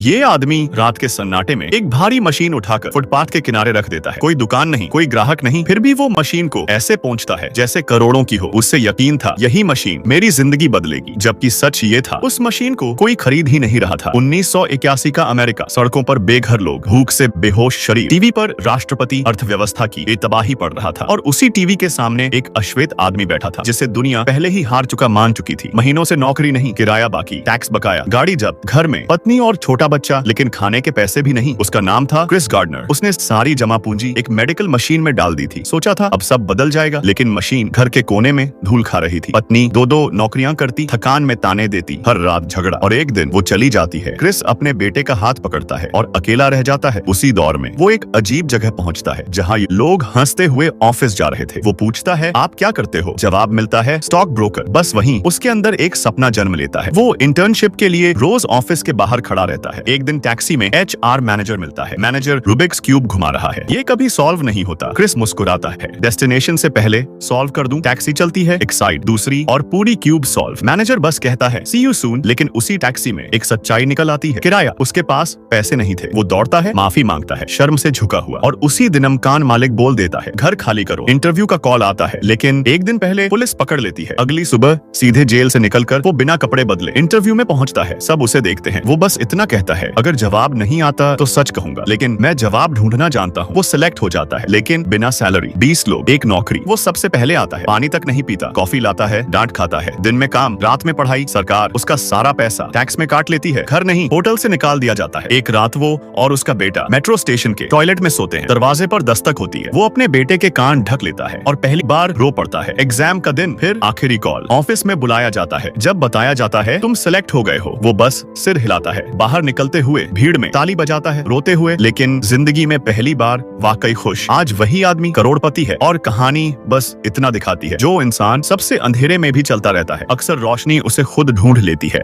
ये आदमी रात के सन्नाटे में एक भारी मशीन उठाकर फुटपाथ के किनारे रख देता है। कोई दुकान नहीं, कोई ग्राहक नहीं, फिर भी वो मशीन को ऐसे पहुंचता है जैसे करोड़ों की हो। उससे यकीन था यही मशीन मेरी जिंदगी बदलेगी, जबकि सच ये था उस मशीन को कोई खरीद ही नहीं रहा था। 1981 का अमेरिका, सड़कों पर बेघर लोग, भूख से बेहोश शरीर, टीवी पर राष्ट्रपति अर्थव्यवस्था की बेतबाही पढ़ रहा था और उसी टीवी के सामने एक अश्वेत आदमी बैठा था जिसे दुनिया पहले ही हार चुका मान चुकी थी। महीनों से नौकरी नहीं, किराया बाकी, टैक्स बकाया, गाड़ी जब्त, घर में पत्नी और छोटा बच्चा, लेकिन खाने के पैसे भी नहीं। उसका नाम था क्रिस गार्डनर। उसने सारी जमा पूंजी एक मेडिकल मशीन में डाल दी थी। सोचा था अब सब बदल जाएगा, लेकिन मशीन घर के कोने में धूल खा रही थी। पत्नी दो नौकरियां करती, थकान में ताने देती, हर रात झगड़ा, और एक दिन वो चली जाती है। क्रिस अपने बेटे का हाथ पकड़ता है और अकेला रह जाता है। उसी दौर में वो एक अजीब जगह पहुंचता है जहाँ लोग हंसते हुए ऑफिस जा रहे थे। वो पूछता है, आप क्या करते हो? जवाब मिलता है, स्टॉक ब्रोकर। बस वहीं उसके अंदर एक सपना जन्म लेता है। वो इंटर्नशिप के लिए रोज ऑफिस के बाहर खड़ा रहता है। एक दिन टैक्सी में HR मैनेजर मिलता है। मैनेजर रूबिक्स क्यूब घुमा रहा है। ये कभी सॉल्व नहीं होता। क्रिस मुस्कुराता है, डेस्टिनेशन से पहले सॉल्व कर दूं। टैक्सी चलती है, एक साइड, दूसरी, और पूरी क्यूब सॉल्व। मैनेजर बस कहता है सी यू सून, लेकिन उसी टैक्सी में एक सच्चाई निकल आती है। किराया, उसके पास पैसे नहीं थे। वो दौड़ता है, माफी मांगता है, शर्म से झुका हुआ, और उसी दिन मकान मालिक बोल देता है घर खाली करो। इंटरव्यू का कॉल आता है, लेकिन एक दिन पहले पुलिस पकड़ लेती है। अगली सुबह सीधे जेल से निकलकर वो बिना कपड़े बदले इंटरव्यू में पहुंचता है। सब उसे देखते हैं। वो बस इतना कहता है, अगर जवाब नहीं आता तो सच कहूंगा, लेकिन मैं जवाब ढूंढना जानता हूँ। वो सिलेक्ट हो जाता है, लेकिन बिना सैलरी। 20 लोग, एक नौकरी। वो सबसे पहले आता है, पानी तक नहीं पीता, कॉफी लाता है, डांट खाता है। दिन में काम, रात में पढ़ाई। सरकार उसका सारा पैसा टैक्स में काट लेती है। घर नहीं, होटल से निकाल दिया जाता है। एक रात वो और उसका बेटा मेट्रो स्टेशन के टॉयलेट में सोते हैं। दरवाजे पर दस्तक होती है। वो अपने बेटे के कान ढक लेता है और पहली बार रो पड़ता है। एग्जाम का दिन, फिर आखिरी कॉल। ऑफिस में बुलाया जाता है। जब बताया जाता है तुम सिलेक्ट हो गए हो, वो बस सिर हिलाता है। बाहर निकलते हुए भीड़ में ताली बजाता है, रोते हुए, लेकिन जिंदगी में पहली बार वाकई खुश। आज वही आदमी करोड़पति है, और कहानी बस इतना दिखाती है, जो इंसान सबसे अंधेरे में भी चलता रहता है, अक्सर रोशनी उसे खुद ढूंढ लेती है।